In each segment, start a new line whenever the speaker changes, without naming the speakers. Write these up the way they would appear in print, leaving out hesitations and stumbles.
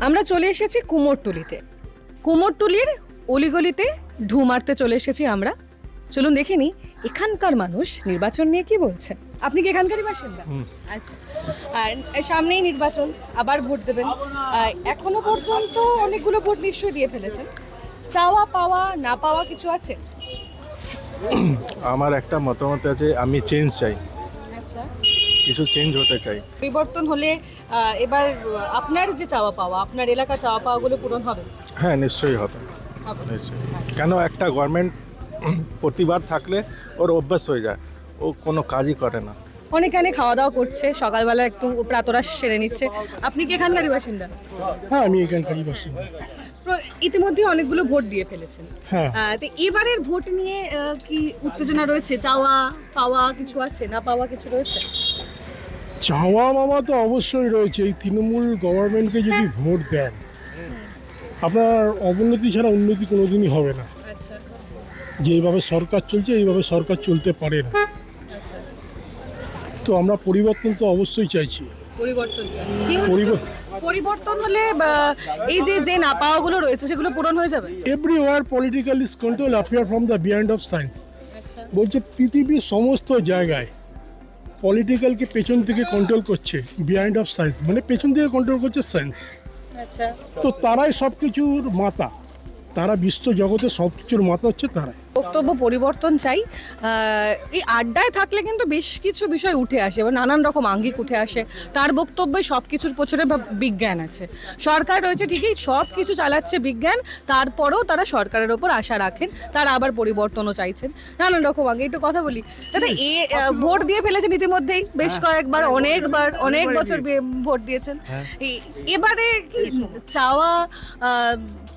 আমরা চলে এসেছি কুমোরটুলিতে। কুমোরটুলির অলিগলিতে ঢু মারতে চলে এসেছি আমরা। চলুন দেখে নিই এখানকার মানুষ নির্বাচন নিয়ে কি বলছে। আপনি কি এখানকারই বাসিন্দা? আচ্ছা। আর সামনেই নির্বাচন, আবার ভোট দেবেন। এখনো পর্যন্ত অনেকগুলো ভোট নিশ্চয়ই দিয়ে ফেলেছেন। চাওয়া পাওয়া না পাওয়া কিছু আছে?
আমার একটা মতামত আছে, আমি চেঞ্জ চাই,
আচ্ছা,
কিছু চেঞ্জ হতে চাই।
পরিবর্তন হলে এবার আপনার যে চাওয়া পাওয়া, আপনার এলাকা চাওয়া পাওয়াগুলো পূরণ হবে?
হ্যাঁ, নিশ্চয়ই হবে,
হবে।
নিশ্চয়ই। কেন একটা গভর্নমেন্ট প্রতিবার থাকলে ওর অভ্যাস হয়ে যায়, ও কোনো কাজই করে না।
অনেকে খাওয়া দাওয়া করছে, সকালবেলা একটু প্রাতরাশ সেরে নিচ্ছে। আপনি কি এখানকারই বাসিন্দা?
হ্যাঁ, আমি এখানকারই বাসিন্দা।
ইতিমধ্যে অনেকগুলো ভোট দিয়ে ফেলেছেন।
হ্যাঁ।
তো এবারের ভোট নিয়ে কি উত্তেজনা রয়েছে? চাওয়া পাওয়া কিছু আছে, না পাওয়া কিছু রয়েছে?
চাওয়া মামা তো অবশ্যই রয়েছে। এই তৃণমূল গভর্নমেন্টকে যদি ভোট দেন, আপনার অবনতি ছাড়া উন্নতি কোনোদিনই হবে না।
আচ্ছা,
যেইভাবে সরকার চলছে এইভাবে সরকার চলতে পারে না।
আচ্ছা।
তো আমরা পরিবর্তন তো অবশ্যই চাইছি।
পরিবর্তন চাই। কি হচ্ছে? পরিবর্তন হলে এই যে না পাওয়াগুলো রয়েছে সেগুলো পূরণ হয়ে যাবে।
Everywhere political is control appear from the behind of science.
আচ্ছা,
বলছে পৃথিবীর সমস্ত জায়গায় পলিটিক্যালকে পেছন থেকে কন্ট্রোল করছে বিহাইন্ড অফ সায়েন্স, মানে পেছন থেকে কন্ট্রোল করছে সায়েন্স।
আচ্ছা।
তো তারাই সব কিছুর মাতা, তারা বিশ্ব জগতে সব কিছুর মাতা হচ্ছে তারাই।
বক্তব্য পরিবর্তন চাই। এই আড্ডায় থাকলে কিন্তু বেশ কিছু বিষয় উঠে আসে বা নানান রকম আঙ্গিক উঠে আসে। তার বক্তব্যে সব কিছুর পেছনে বিজ্ঞান আছে। সরকার রয়েছে ঠিকই, সব কিছু চালাচ্ছে বিজ্ঞান, তারপরেও তারা সরকারের ওপর আশা রাখেন, তারা আবার পরিবর্তনও চাইছেন নানান রকম। আগে একটু কথা বলি দাদা, ভোট দিয়ে ফেলেছেন ইতিমধ্যেই বেশ কয়েকবার, অনেক বছর ভোট দিয়েছেন। এবারে কি চাওয়া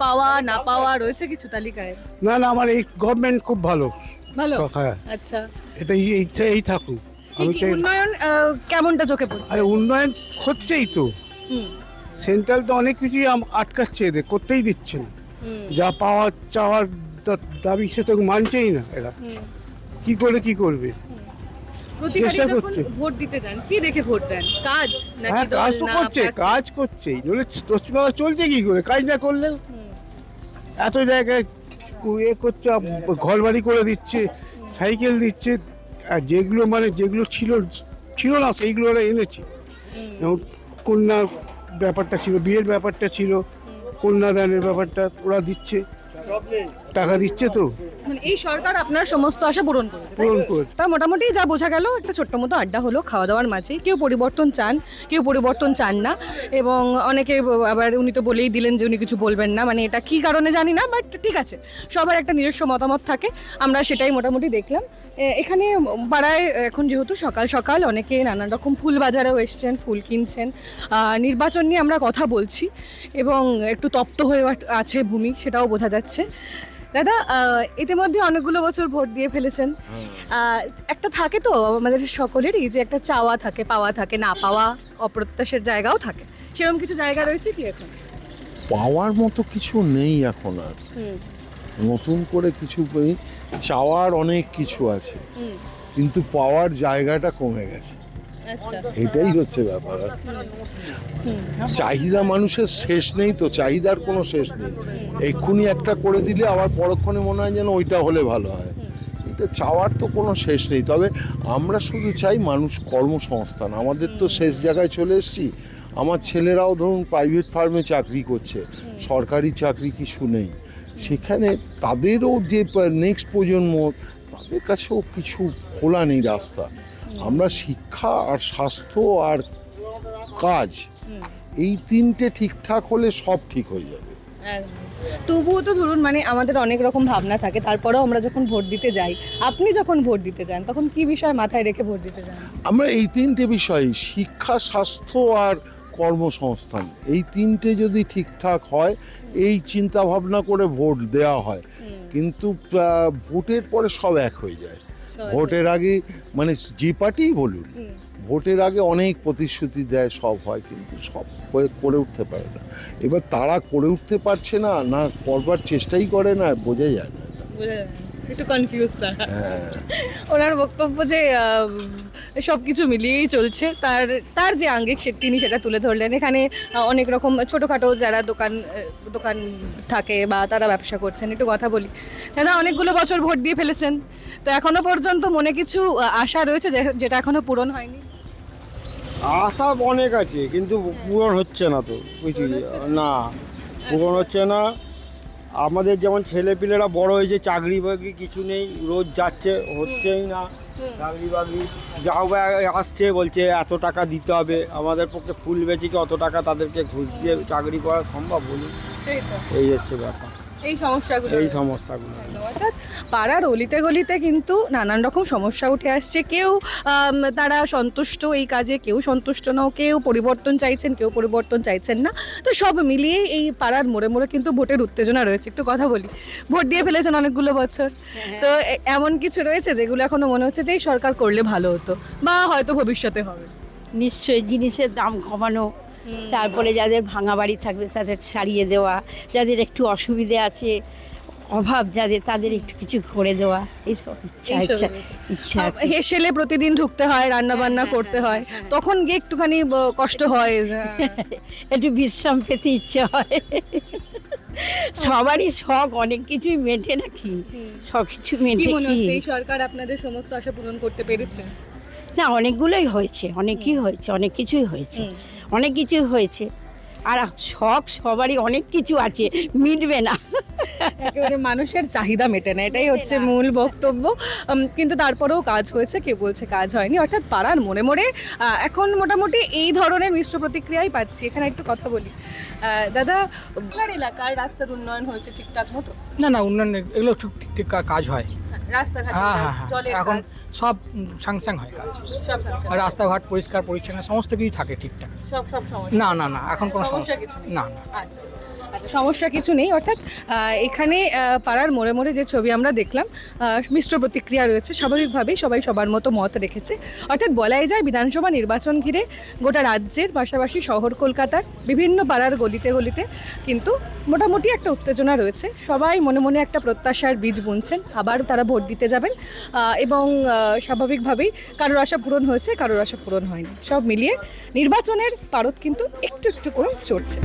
পাওয়া না পাওয়া রয়েছে কিছু তালিকায়?
না না, আমার এই গভর্নমেন্ট খুব ভালো।
ভালো।
হ্যাঁ।
আচ্ছা,
এই থাকুক। আমি
কি
চাই
উন্নয়ন কেমনটা চোখে পড়ছে?
আরে উন্নয়ন হচ্ছেই তো।
হুম,
সেন্ট্রাল তো অনেক কিছুই আটকাচ্ছে, এদের করতেই দিচ্ছে না। যা চাওয়ার দাবি সে তো মানছেই না। এরা কি করবে?
প্রতিবারই
চেষ্টা
যখন
করছে।
ভোট দিতে যান কি দেখে ভোট দেন? কাজ নাকি
হ্যাঁ,
দল
কাজ তো
না
করছে,
প্রার্থী?
কাজ করছেই। নইলে পশ্চিমবঙ্গ চলছে কি করে? কাজ না করলে এত জায়গায় করছে, ঘর বাড়ি করে দিচ্ছে, সাইকেল দিচ্ছে। আর যেগুলো ছিল না সেইগুলো ওরা এনেছে। যেমন কন্যা ব্যাপারটা ছিল, বিয়ের ব্যাপারটা ছিল, কন্যাদানের ব্যাপারটা ওরা দিচ্ছে, টাকা দিচ্ছে তো।
মানে এই সরকার আপনার সমস্ত আশা পূরণ করেছে, তাই তো?
পূরণ করেছে।
তা মোটামুটি যা বোঝা গেল, একটা ছোট্ট মতো আড্ডা হলো খাওয়া দাওয়ার মাঝে। কেউ পরিবর্তন চান, কেউ পরিবর্তন চান না, এবং অনেকে আবার উনি তো বলেই দিলেন যে উনি কিছু বলবেন না। মানে এটা কি কারণে জানি না, বাট ঠিক আছে, সবার একটা নিজস্ব মতামত থাকে, আমরা সেটাই মোটামুটি দেখলাম। এখানে পাড়ায় এখন যেহেতু সকাল সকাল অনেকে নানান রকম ফুল বাজারেও এসছেন, ফুল কিনছেন। নির্বাচন নিয়ে আমরা কথা বলছি এবং একটু তপ্ত হয়ে আছে ভূমি, সেটাও বোঝা যাচ্ছে। দাদা, ইতিমধ্যে অনেকগুলো বছর ভোট দিয়ে ফেলেছেন। একটা থাকে তো আমাদের সকলেরই, যে একটা চাওয়া থাকে, পাওয়া থাকে, না পাওয়া, অপ্রত্যাশের জায়গাও থাকে। সেরকম কিছু জায়গা রয়েছে কি এখন?
পাওয়ার মতো কিছু নেই এখন আর। নতুন করে কিছু নেই। চাওয়ার অনেক কিছু আছে, কিন্তু পাওয়ার জায়গাটা কমে গেছে।
আচ্ছা,
এটাই হচ্ছে ব্যাপার। আর চাহিদা মানুষের শেষ নেই তো, চাহিদার কোনো শেষ নেই। এক্ষুনি একটা করে দিলে আবার পরক্ষণে মনে হয় যেন ওইটা হলে ভালো হয়। এটা চাওয়ার তো কোনো শেষ নেই। তবে আমরা শুধু চাই মানুষ কর্মসংস্থান। আমাদের তো শেষ জায়গায় চলে এসেছি। আমার ছেলেরাও ধরুন প্রাইভেট ফার্মে চাকরি করছে, সরকারি চাকরি কিছু নেই। সেখানে তাদেরও যে নেক্সট প্রজন্ম, তাদের কাছেও কিছু খোলা নেই রাস্তা। আমরা শিক্ষা আর স্বাস্থ্য আর কাজ, এই তিনটে ঠিকঠাক হলে সব ঠিক হয়ে যাবে।
তবুও তো ধরুন, মানে আমাদের অনেক রকম ভাবনা থাকে, তারপরেও আমরা যখন ভোট দিতে যাই, আপনি যখন ভোট দিতে যান তখন কি বিষয় মাথায় রেখে ভোট দিতে যান?
আমরা এই তিনটে বিষয়, শিক্ষা, স্বাস্থ্য আর কর্মসংস্থান, এই তিনটে যদি ঠিকঠাক হয়, এই চিন্তা ভাবনা করে ভোট দেওয়া হয়, কিন্তু ভোটের পরে সব এক হয়ে যায়। ভোটের আগে মানে যে পার্টিই বলুন, ভোটের আগে অনেক প্রতিশ্রুতি দেয়, সব হয়, কিন্তু সব করে উঠতে পারে না। এবার তারা করে উঠতে পারছে না, না করবার চেষ্টাই করে না, বোঝা যায় না।
একটু কনফিউজ তারা। ওনার বক্তব্য যে সব কিছু মিলিয়েই চলছে। তার তার যে আঙ্গিক তিনি সেটা তুলে ধরলেন। এখানে অনেক রকম ছোটোখাটো যারা দোকান থাকে বা তারা ব্যবসা করছেন, একটু কথা বলি। দাদা, অনেকগুলো বছর ভোট দিয়ে ফেলেছেন, তো এখনো পর্যন্ত মনে কিছু আশা রয়েছে যেটা এখনো পূরণ হয়নি?
আশা অনেক আছে, কিন্তু পূরণ হচ্ছে না তো কিছুই না, পূরণ হচ্ছে না। আমাদের যেমন ছেলেপিলেরা বড় হয়েছে, চাকরি বাকরি কিছু নেই, রোজ যাচ্ছে, হচ্ছেই না চাকরি বাকরি। যাও বা আসছে, বলছে এত টাকা দিতে হবে, আমাদের পক্ষে ফুল বেচে কি অত টাকা তাদেরকে ঘুষ দিয়ে চাকরি করা সম্ভব বলুন? এই হচ্ছে ব্যাপার,
এই সমস্যাগুলো
এই সমস্যাগুলো।
অর্থাৎ পাড়ার অলিতে গলিতে কিন্তু নানান রকম সমস্যা উঠে আসছে। কেউ তারা সন্তুষ্ট এই কাজে, কেউ সন্তুষ্ট নও, কেউ পরিবর্তন চাইছেন, কেউ পরিবর্তন চাইছেন না। তো সব মিলিয়ে এই পাড়ার মোড়ে মোড়ে কিন্তু ভোটের উত্তেজনা রয়েছে। একটু কথা বলি। ভোট দিয়ে ফেলেছেন অনেকগুলো বছর, তো এমন কিছু রয়েছে যেগুলো এখনো মনে হচ্ছে যে এই সরকার করলে ভালো হতো বা হয়তো ভবিষ্যতে হবে?
নিশ্চয়ই জিনিসের দাম কমানো, তারপরে যাদের ভাঙা বাড়ি থাকবে তাদের ছাড়িয়ে দেওয়া, যাদের একটু অসুবিধে আছে, অভাব যাদের, তাদের একটু কিছু করে দেওয়া, এইসব ইচ্ছা আছে।
হেসেলে প্রতিদিন ঢুকতে হয়, রান্না বান্না করতে হয়, তখন গিয়ে একটুখানি কষ্ট হয়।
একটু বিশ্রাম পেতে ইচ্ছে হয়। সবারই শখ, অনেক কিছুই মেটে নাকি, সব কিছু
কি
মেটে
মনে
কি?
হচ্ছে এই সরকার আপনাদের সমস্ত আশা পূরণ করতে পেরেছে?
না, অনেকগুলোই হয়েছে, অনেকই হয়েছে, অনেক কিছুই হয়েছে, অনেক কিছুই হয়েছে। আর শখ সবারই অনেক কিছু আছে, মিটবে না।
একেবারে মানুষের চাহিদা মেটে না, এটাই হচ্ছে মূল বক্তব্য। কিন্তু তারপরেও কাজ হয়েছে, কেউ বলছে কাজ হয়নি। অর্থাৎ পাড়ার মোড়ে মোড়ে এখন মোটামুটি এই ধরনের মিশ্র প্রতিক্রিয়াই পাচ্ছি। এখানে একটু কথা বলি। দাদা, আপনার এলাকার রাস্তার উন্নয়ন হয়েছে ঠিকঠাক মতো?
না না, উন্নয়ন এগুলো ঠিক কাজ হয়।
রাস্তাঘাটের
হ্যাঁ
কাজ,
হ্যাঁ হ্যাঁ,
জলের
এখন
কাজ,
সব স্যাংশন হয় কাজ।
সব sanction।
আর রাস্তাঘাট পরিষ্কার পরিচ্ছন্ন সমস্ত কিছুই থাকে ঠিকঠাক।
সব সমস্যা?
না না না, এখন কোনো
সমস্যা
সমস্যা
কিছু নেই?
না না।
আচ্ছা আচ্ছা, সমস্যা কিছু নেই। অর্থাৎ এখানে পাড়ার মোড়ে মোড়ে যে ছবি আমরা দেখলাম, মিশ্র প্রতিক্রিয়া রয়েছে। স্বাভাবিকভাবেই সবাই সবার মতো মত রেখেছে। অর্থাৎ বলাই যায় বিধানসভা নির্বাচন ঘিরে গোটা রাজ্যের পাশাপাশি শহর কলকাতার বিভিন্ন পাড়ার গলিতে গলিতে কিন্তু মোটামুটি একটা উত্তেজনা রয়েছে। সবাই মনে মনে একটা প্রত্যাশার বীজ বুনছেন, আবার তারা ভোট দিতে যাবেন। এবং স্বাভাবিকভাবেই কারোর আশা পূরণ হয়েছে, কারোর আশা পূরণ হয়নি। সব মিলিয়ে নির্বাচনের পারদ কিন্তু একটু একটু করে চড়ছে।